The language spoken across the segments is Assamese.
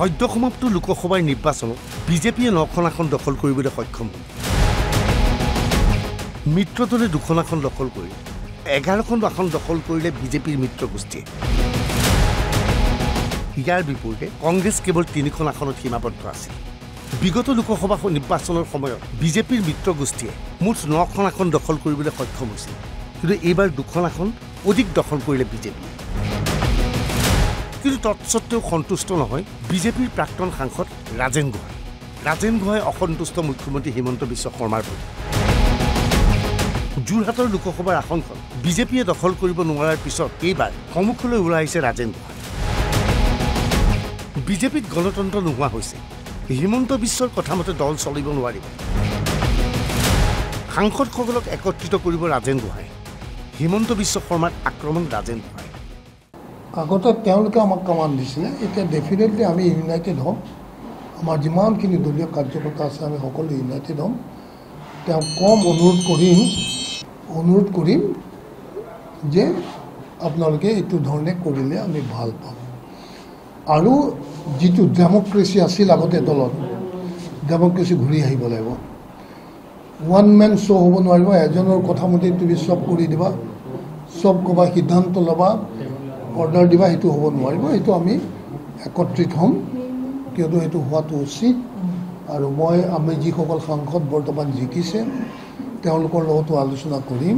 সদ্যসমাপ্ত লোকসভাৰ নিৰ্বাচনত বিজেপিয়ে 9খন আসন দখল কৰিবলৈ সক্ষম হ'ল। মিত্ৰদলে 2খন আসন দখল কৰি 11খন আসন দখল কৰিলে বিজেপিৰ মিত্ৰগোষ্ঠীয়ে। ইয়াৰ বিপৰীতে কংগ্ৰেছ কেৱল 3খন আসনত সীমাবদ্ধ আছিল। বিগত লোকসভা নিৰ্বাচনৰ সময়ত বিজেপিৰ মিত্ৰগোষ্ঠীয়ে মুঠ 9খন আসন দখল কৰিবলৈ সক্ষম হৈছিল, কিন্তু এইবাৰ 2খন আসন অধিক দখল কৰিলে বিজেপিয়ে। কিন্তু তৎসত্ত্বেও সন্তুষ্ট নহয় বিজেপিৰ প্ৰাক্তন সাংসদ ৰাজেন গোহাঁই। ৰাজেন গোহাঁই অসন্তুষ্ট মুখ্যমন্ত্ৰী হিমন্ত বিশ্ব শৰ্মাৰ প্ৰতি। যোৰহাটৰ লোকসভাৰ আসনখন বিজেপিয়ে দখল কৰিব নোৱাৰাৰ পিছত এইবাৰ সন্মুখলৈ ওলাই আহিছে ৰাজেন গোহাঁই। বিজেপিত গণতন্ত্ৰ নোহোৱা হৈছে। হিমন্ত বিশ্বৰ কথা মতে দল চলিব নোৱাৰিব। সাংসদসকলক একত্ৰিত কৰিব ৰাজেন গোহাঁই। হিমন্ত বিশ্ব শৰ্মাৰ আক্ৰমণ ৰাজেন গোহাঁই। আগতে তেওঁলোকে আমাক কমাণ্ড দিছিলে, এতিয়া ডেফিনেটলি আমি ইউনাইটেড হ'ম। আমাৰ যিমানখিনি দলীয় কাৰ্যকৰ্তা আছে আমি সকলো ইউনাইটেড হ'ম। তেওঁক কম অনুৰোধ কৰিম যে আপোনালোকে এইটো ধৰণে কৰিলে আমি ভাল পাম। আৰু যিটো ডেমক্ৰেচি আছিল আগতে দলত, ডেমক্ৰেচি ঘূৰি আহিব লাগিব। ওৱান মেন শ্ব' হ'ব নোৱাৰিব। এজনৰ কথা মতে তুমি চব কৰি দিবা, চব ক'বা, সিদ্ধান্ত ল'বা, অৰ্ডাৰ দিবা, সেইটো হ'ব নোৱাৰিব। সেইটো আমি একত্ৰিত হ'ম, কিয়নো সেইটো হোৱাটো উচিত। আৰু আমি যিসকল সাংসদ বৰ্তমান জিকিছে তেওঁলোকৰ লগতো আলোচনা কৰিম।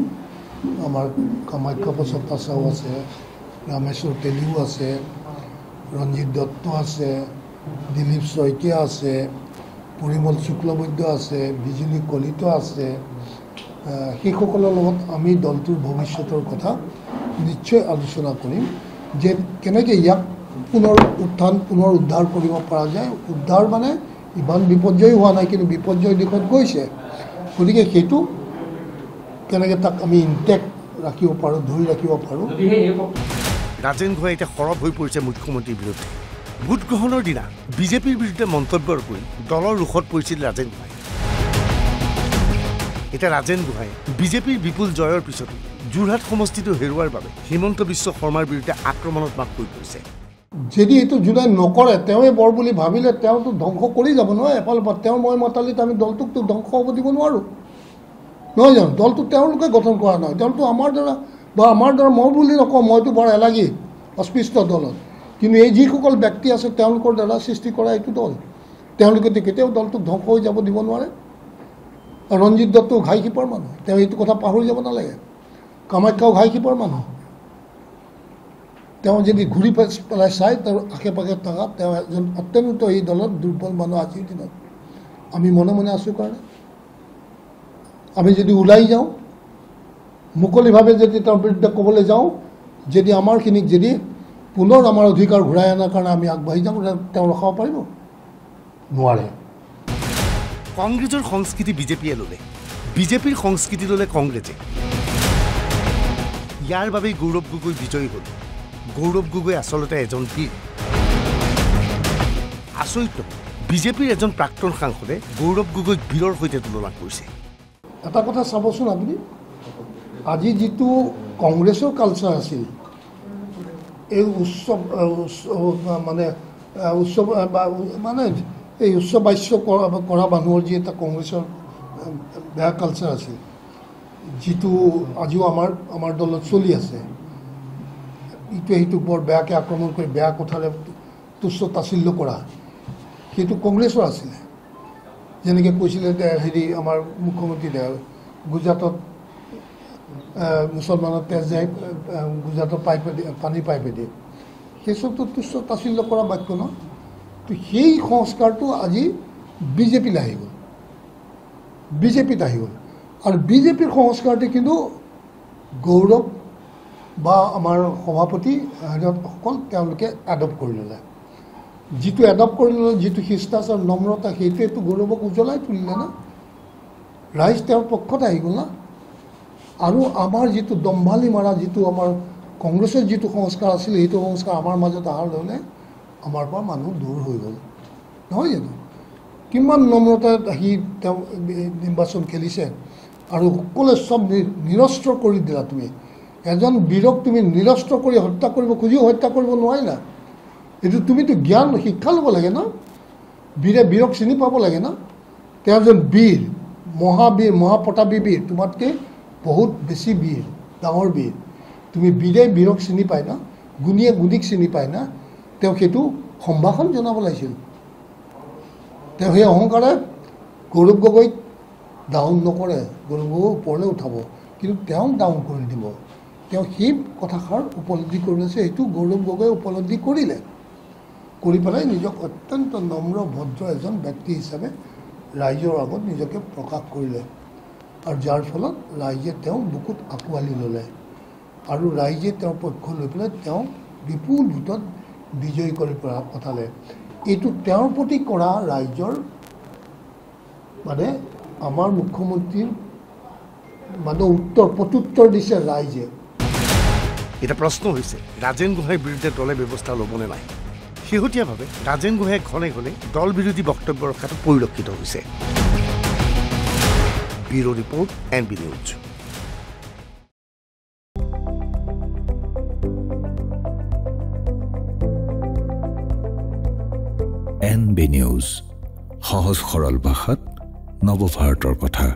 আমাৰ কামাখ্যা প্ৰসাদ তাছাও আছে, ৰামেশ্বৰ তেলীও আছে, ৰঞ্জিত দত্ত আছে, দিলীপ শইকীয়া আছে, পৰিমল শুক্লবৈদ্য আছে, বিজুলী কলিতা আছে। সেইসকলৰ লগত আমি দলটোৰ ভৱিষ্যতৰ কথা নিশ্চয় আলোচনা কৰিম, যে কেনেকৈ ইয়াক পুনৰ উদ্ধাৰ কৰিব পৰা যায়। উদ্ধাৰ মানে ইমান বিপৰ্যয় হোৱা নাই, কিন্তু বিপৰ্যয় দিশত গৈছে। গতিকে সেইটো কেনেকৈ তাক আমি ইনটেক্ট ৰাখিব পাৰোঁ, ধৰি ৰাখিব পাৰোঁ। ৰাজেন গোহাঁই এতিয়া সৰব হৈ পৰিছে মুখ্যমন্ত্ৰীৰ বিৰুদ্ধে। ভোট গ্ৰহণৰ দিনা বিজেপিৰ বিৰুদ্ধে মন্তব্যৰ কৰি দলৰ ৰোষত পৰিছিল ৰাজেন গোহাঁই। এতিয়া ৰাজেন গোহাঁই বিজেপিৰ বিপুল জয়ৰ পিছতো যোৰহাট সমষ্টিটো হেৰুৱাৰ বাবে হিমন্ত বিশ্ব শৰ্মাৰ বিৰুদ্ধে আক্ৰমণত মাত কৰি পৰিছে। যদি এইটো জোনাই নকৰে, তেওঁৱে বৰ বুলি ভাবিলে তেওঁতো ধ্বংস কৰি যাব নহয়। এফালৰ পৰা তেওঁ মই মতালিত আমি দলটোকতো ধ্বংস হ'ব দিব নোৱাৰোঁ, নহয় জানো? দলটো তেওঁলোকে গঠন কৰা নহয়, দলটো আমাৰ দ্বাৰা বা আমাৰ দ্বাৰা মই বুলি নকওঁ, মইতো বৰ এলাগী অস্পৃশ্য দলত। কিন্তু এই যিসকল ব্যক্তি আছে তেওঁলোকৰ দ্বাৰা সৃষ্টি কৰা এইটো দল, তেওঁলোকে কেতিয়াও দলটোক ধ্বংস হৈ যাব দিব নোৱাৰে। ৰঞ্জিত দত্তও ঘাইশিপাৰ মানুহ, তেওঁ এইটো কথা পাহৰি যাব নালাগে। কামাখ্যাও ঘাইশিপাৰ মানুহ। তেওঁ যদি ঘূৰি পেলাই চাই তেওঁৰ আশে পাশে থকা তেওঁ এজন অত্যন্ত এই দলত দুৰ্বল মানুহ। আজিৰ দিনত আমি মনে মনে আছোঁ কাৰণে আমি যদি ওলাই যাওঁ, মুকলিভাৱে যদি তেওঁৰ বিৰুদ্ধে ক'বলৈ যাওঁ, যদি আমাৰখিনিক যদি পুনৰ আমাৰ অধিকাৰ ঘূৰাই অনাৰ কাৰণে আমি আগবাঢ়ি যাওঁ, তেওঁ ৰখাব পাৰিব? নোৱাৰে। কংগ্ৰেছৰ সংস্কৃতি বিজেপিয়ে ল'লে, বিজেপিৰ সংস্কৃতি ল'লে কংগ্ৰেছে। ইয়াৰ বাবেই গৌৰৱ গগৈ বিজয়ী হ'ল। গৌৰৱ গগৈ আচলতে এজন বীৰ। আচৰিত নহয়, বিজেপিৰ এজন প্ৰাক্তন সাংসদে গৌৰৱ গগৈক বীৰৰ সৈতে তুলনা কৰিছে। এটা কথা চাবচোন আপুনি, আজি যিটো কংগ্ৰেছৰ কালচাৰ আছিল, এই উৎসৱ এই উচ্চ বাস্য কৰা মানুহৰ যি এটা কংগ্ৰেছৰ বেয়া কালচাৰ আছিল, যিটো আজিও আমাৰ দলত চলি আছে। ইটোৱে সিটোক বৰ বেয়াকৈ আক্ৰমণ কৰি বেয়া কথাৰে তুচ্ছ তাচিল্য কৰা, সেইটো কংগ্ৰেছৰ আছিলে। যেনেকৈ কৈছিলে আমাৰ মুখ্যমন্ত্ৰী গুজৰাটত মুছলমানৰ তেজ যায়, গুজৰাটৰ পানী পাইপে দিয়ে, সেই চবটো তুচ্ছ তাচিল্য কৰা বাক্য ন। তো সেই সংস্কাৰটো আজি বিজেপিলৈ আহি গ'ল, বিজেপিত আহি গ'ল। আৰু বিজেপিৰ সংস্কাৰটো কিন্তু গৌৰৱ বা আমাৰ সভাপতি সকল তেওঁলোকে এডপ্ট কৰি ল'লে। যিটো এডপ্ট কৰি ল'লে, যিটো শিষ্টাচাৰ নম্ৰতা, সেইটোৱেতো গৌৰৱক উজ্বলাই তুলিলে না। ৰাইজ তেওঁৰ পক্ষত আহি গ'ল না। আৰু আমাৰ যিটো দম্ভালি মাৰা, যিটো আমাৰ কংগ্ৰেছৰ যিটো সংস্কাৰ আছিল, সেইটো সংস্কাৰ আমাৰ মাজত অহাৰ লগে আমাৰ পৰা মানুহ দূৰ হৈ গ'ল, নহয় জানো? কিমান নম্ৰতাত আহি তেওঁ নিৰ্বাচন খেলিছে, আৰু সকলোৱে চব নিৰস্ত্ৰ কৰি দিলা। তুমি এজন বীৰক তুমি নিৰস্ত্ৰ কৰি হত্যা কৰিব খুজিও হত্যা কৰিব নোৱাৰিলা। এইটো তুমিতো জ্ঞান শিক্ষা ল'ব লাগে ন বীৰে বীৰক চিনি পাব লাগে ন তেওঁ যেন বীৰ মহাবীৰ মহাপ্ৰতাপী বীৰ তোমাতকৈ বহুত বেছি বীৰ ডাঙৰ বীৰ তুমি বীৰে বীৰক চিনি পায় না গুণীয়ে গুণীক চিনি পায় না তেওঁ সেইটো সম্ভাষণ জনাব লাগিছিল তেওঁ সেই অহংকাৰে গৌৰৱ গগৈক ডাউন নকৰে গৌৰৱ গগৈ ওপৰলৈ উঠাব কিন্তু তেওঁক ডাউন কৰি দিব তেওঁ সেই কথাষাৰ উপলব্ধি কৰি লৈছে সেইটো গৌৰৱ গগৈয়ে উপলব্ধি কৰিলে কৰি পেলাই নিজক অত্যন্ত নম্ৰ ভদ্ৰ এজন ব্যক্তি হিচাপে ৰাইজৰ আগত নিজকে প্ৰকাশ কৰিলে আৰু যাৰ ফলত ৰাইজে তেওঁক বুকুত আঁকোৱালি ল'লে আৰু ৰাইজে তেওঁৰ পক্ষ লৈ পেলাই তেওঁক বিপুল ভোটত বিজয়ী কৰি পঠালে এইটো তেওঁৰ প্ৰতি কৰা ৰাইজৰ মানে আমাৰ মুখ্যমন্ত্ৰীৰ মানে প্ৰত্যুত্তৰ দিছে ৰাইজে এটা প্ৰশ্ন হৈছে ৰাজেন গোহাঁইৰ বিৰুদ্ধে দলে ব্যৱস্থা ল'বনে নাই শেহতীয়াভাৱে ৰাজেন গোহাঁইয়ে ঘনে ঘনে দল বিৰোধী বক্তব্য ৰখাটো পৰিলক্ষিত হৈছে bureau report NB news NB news সহজ সৰল ভাষাত নৱভাৰতৰ কথা